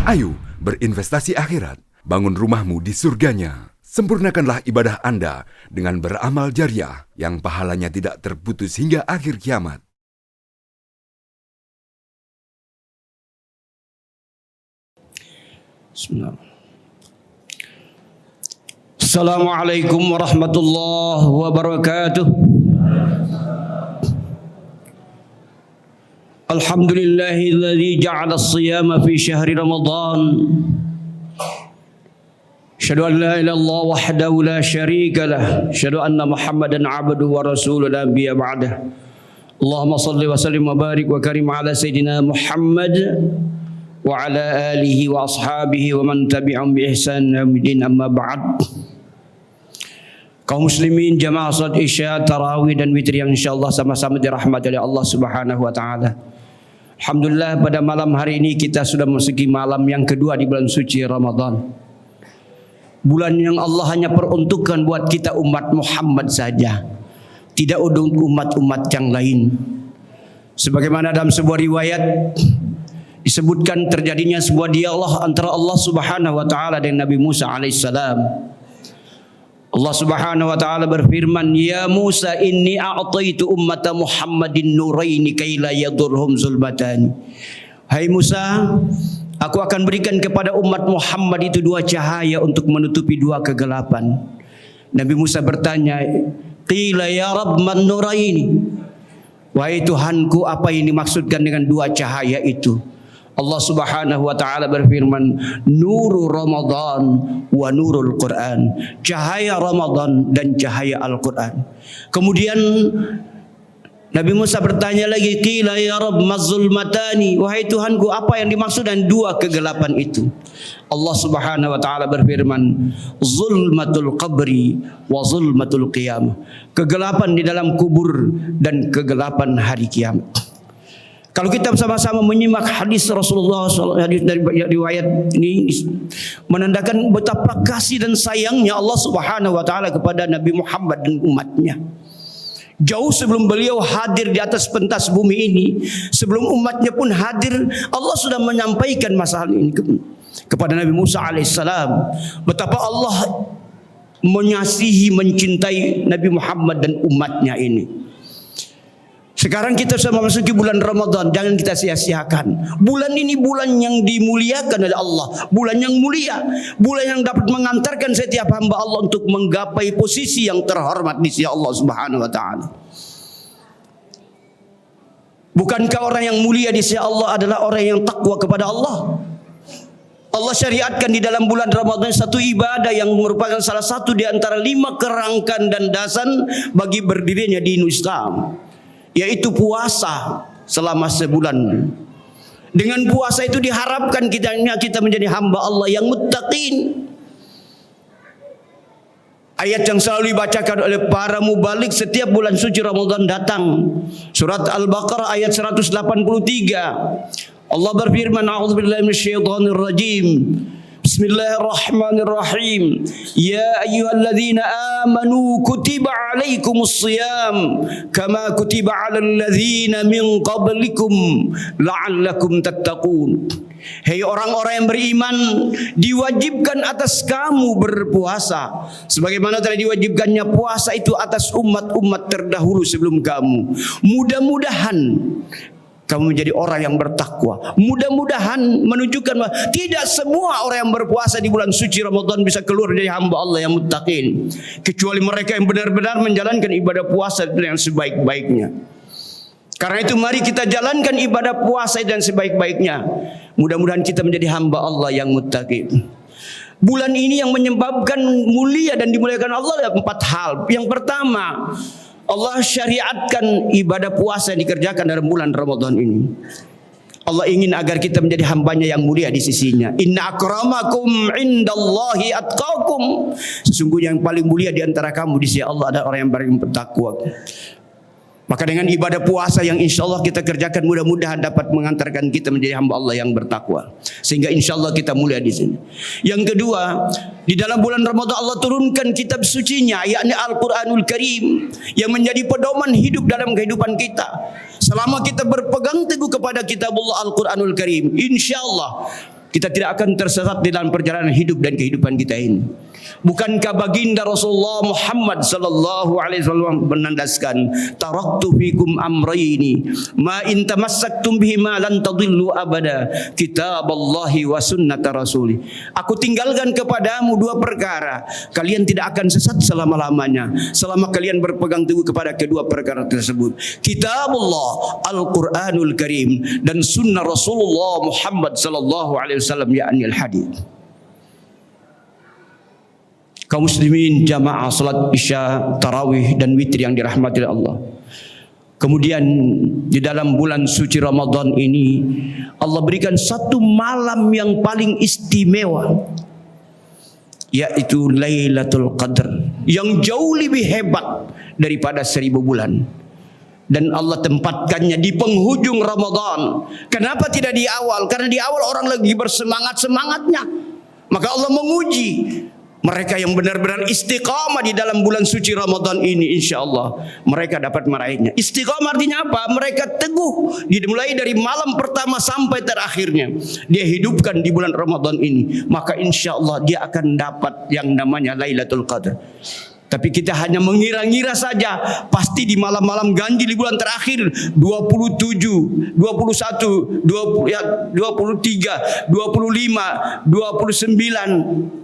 Ayo berinvestasi akhirat, bangun rumahmu di surganya. Sempurnakanlah ibadah Anda dengan beramal jariah yang pahalanya tidak terputus hingga akhir kiamat. Assalamualaikum warahmatullahi wabarakatuh. Alhamdulillahilladzi ja'ala as-siyama fi syahri Ramadan. Asyhadu an la ilaha illallah wahdahu la syarika lah. Asyhadu anna Muhammadan 'abduhu wa rasuluhu la nabiyya ba'dah. Allahumma shalli wa sallim wa barik wa karim ala sayidina Muhammad wa ala alihi wa ashabihi wa man tabi'ahum bi ihsan yaumil amma ba'd. Kaum muslimin jamaah salat Isya, tarawih dan witir yang insyaallah sama-sama dirahmati oleh Allah Subhanahu wa taala. Alhamdulillah pada malam hari ini kita sudah memasuki malam yang kedua di bulan suci Ramadan. Bulan yang Allah hanya peruntukkan buat kita umat Muhammad saja, tidak untuk umat-umat yang lain. Sebagaimana dalam sebuah riwayat disebutkan terjadinya sebuah dialog antara Allah Subhanahu wa taala dan Nabi Musa alaihissalam. Allah Subhanahu wa taala berfirman, "Ya Musa, inni a'taitu ummata Muhammadin nuraini kaila yadurhum zulmatani." Hai Musa, aku akan berikan kepada umat Muhammad itu dua cahaya untuk menutupi dua kegelapan. Nabi Musa bertanya, "Qila ya Rabb man nuraini?" Wahai Tuhanku, apa yang dimaksudkan dengan dua cahaya itu? Allah Subhanahu wa taala berfirman, "Nuru Ramadan wa nurul Quran." Cahaya Ramadan dan cahaya Al-Quran. Kemudian Nabi Musa bertanya lagi, "Qila ya Rabb mazulmatani?" Wahai Tuhanku, apa yang dimaksud dengan dua kegelapan itu? Allah Subhanahu wa taala berfirman, "Zulmatul qabri wa zulmatul qiyamah." Kegelapan di dalam kubur dan kegelapan hari kiamat. Kalau kita sama-sama menyimak hadis Rasulullah SAW, hadis dari riwayat ini menandakan betapa kasih dan sayangnya Allah Subhanahu wa taala kepada Nabi Muhammad dan umatnya. Jauh sebelum beliau hadir di atas pentas bumi ini, sebelum umatnya pun hadir, Allah sudah menyampaikan masalah ini kepada Nabi Musa alaihissalam. Betapa Allah mengasihi, mencintai Nabi Muhammad dan umatnya ini. Sekarang kita sudah memasuki bulan Ramadan, jangan kita sia-siakan. Bulan ini bulan yang dimuliakan oleh Allah, bulan yang mulia, bulan yang dapat mengantarkan setiap hamba Allah untuk menggapai posisi yang terhormat di sisi Allah Subhanahu wa taala. Bukankah orang yang mulia di sisi Allah adalah orang yang takwa kepada Allah? Allah syariatkan di dalam bulan Ramadan satu ibadah yang merupakan salah satu di antara 5 kerangkan dan dasar bagi berdirinya dinul Islam, yaitu puasa selama sebulan. Dengan puasa itu diharapkan kita menjadi hamba Allah yang muttaqin. Ayat yang selalu dibacakan oleh para mubalik setiap bulan suci Ramadan datang. Surat Al-Baqarah ayat 183. Allah berfirman, "A'udzubillahi minasyaitonir rajim. Bismillahirrahmanirrahim. Ya ayyuhalladzina amanu kutiba alaikumus shiyam kama kutiba alal ladzina min qablikum la'allakum tattaqun." Hei orang-orang yang beriman, diwajibkan atas kamu berpuasa sebagaimana telah diwajibkannya puasa itu atas umat-umat terdahulu sebelum kamu. Mudah-mudahan kamu menjadi orang yang bertakwa. Mudah-mudahan menunjukkan bahwa tidak semua orang yang berpuasa di bulan suci Ramadan bisa keluar dari hamba Allah yang muttaqin, kecuali mereka yang benar-benar menjalankan ibadah puasa dengan sebaik-baiknya. Karena itu mari kita jalankan ibadah puasa dan sebaik-baiknya. Mudah-mudahan kita menjadi hamba Allah yang muttaqin. Bulan ini yang menyebabkan mulia dan dimuliakan Allah adalah 4 hal. Yang pertama, Allah syariatkan ibadah puasa yang dikerjakan dalam bulan Ramadan ini. Allah ingin agar kita menjadi hambanya yang mulia di sisinya. Inna akramakum indallahi atqakum. Sesungguhnya yang paling mulia di antara kamu di sisi Allah adalah orang yang paling bertakwa. Maka dengan ibadah puasa yang insya Allah kita kerjakan, mudah-mudahan dapat mengantarkan kita menjadi hamba Allah yang bertakwa, sehingga insya Allah kita mulia di sini. Yang kedua, di dalam bulan Ramadan Allah turunkan kitab sucinya, yakni Al-Quranul Karim, yang menjadi pedoman hidup dalam kehidupan kita. Selama kita berpegang teguh kepada kitabullah Al-Quranul Karim, insya Allah kita tidak akan tersesat di dalam perjalanan hidup dan kehidupan kita ini. Bukankah baginda Rasulullah Muhammad sallallahu alaihi wasallam menandaskan, taraktu fikum amrayni ma in tamassaktum bihima lan tadillu abada, kitaballahi wa sunnata rasuli. Aku tinggalkan kepadamu dua perkara, kalian tidak akan sesat selama-lamanya selama kalian berpegang teguh kepada kedua perkara tersebut, kitabullah Al-Qur'anul Karim dan sunnah Rasulullah Muhammad sallallahu alaihi wasallam, yakni al-hadits. Kaum muslimin jamaah salat isya, tarawih dan witir yang dirahmati oleh Allah. Kemudian di dalam bulan suci Ramadan ini Allah berikan satu malam yang paling istimewa, yaitu Lailatul Qadar, yang jauh lebih hebat daripada 1000 bulan. Dan Allah tempatkannya di penghujung Ramadan. Kenapa tidak di awal? Karena di awal orang lagi bersemangat-semangatnya. Maka Allah menguji mereka yang benar-benar istiqamah di dalam bulan suci Ramadan ini, insya Allah mereka dapat meraihnya. Istiqamah artinya apa? Mereka teguh, dimulai dari malam pertama sampai terakhirnya. Dia hidupkan di bulan Ramadan ini, maka insya Allah dia akan dapat yang namanya Lailatul Qadar. Tapi kita hanya mengira-ngira saja, pasti di malam-malam ganjil di bulan terakhir 27, 21, 23, 25, 29.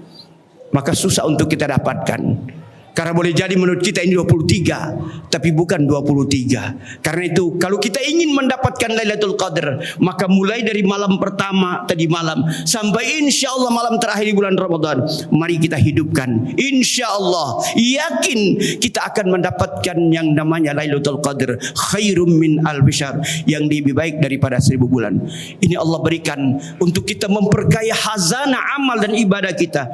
Maka susah untuk kita dapatkan. Karena boleh jadi menurut kita ini 23, tapi bukan 23. Karena itu kalau kita ingin mendapatkan Lailatul Qadar, maka mulai dari malam pertama tadi malam sampai insya Allah malam terakhir di bulan Ramadan, mari kita hidupkan. Insya Allah yakin kita akan mendapatkan yang namanya Lailatul Qadar, khairum min al-bishar, yang lebih baik daripada 1000 bulan. Ini Allah berikan untuk kita memperkaya hazanah amal dan ibadah kita.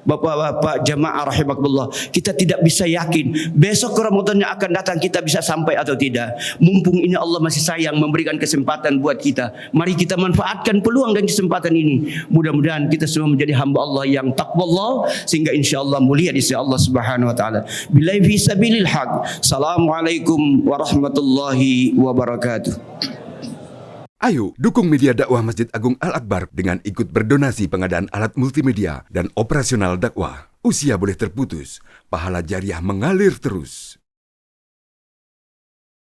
Bapak-bapak jamaah rahimakumullah, kita tidak bisa yakin besok Ramadan yang akan datang kita bisa sampai atau tidak. Mumpung ini Allah masih sayang memberikan kesempatan buat kita, mari kita manfaatkan peluang dan kesempatan ini. Mudah-mudahan kita semua menjadi hamba Allah yang taqwallah, sehingga insyaAllah mulia di sisi Allah Subhanahu wa taala. Billahi fi sabilil haq. Assalamualaikum warahmatullahi wabarakatuh. Ayo dukung media dakwah Masjid Agung Al-Akbar dengan ikut berdonasi pengadaan alat multimedia dan operasional dakwah. Usia boleh terputus, pahala jariah mengalir terus.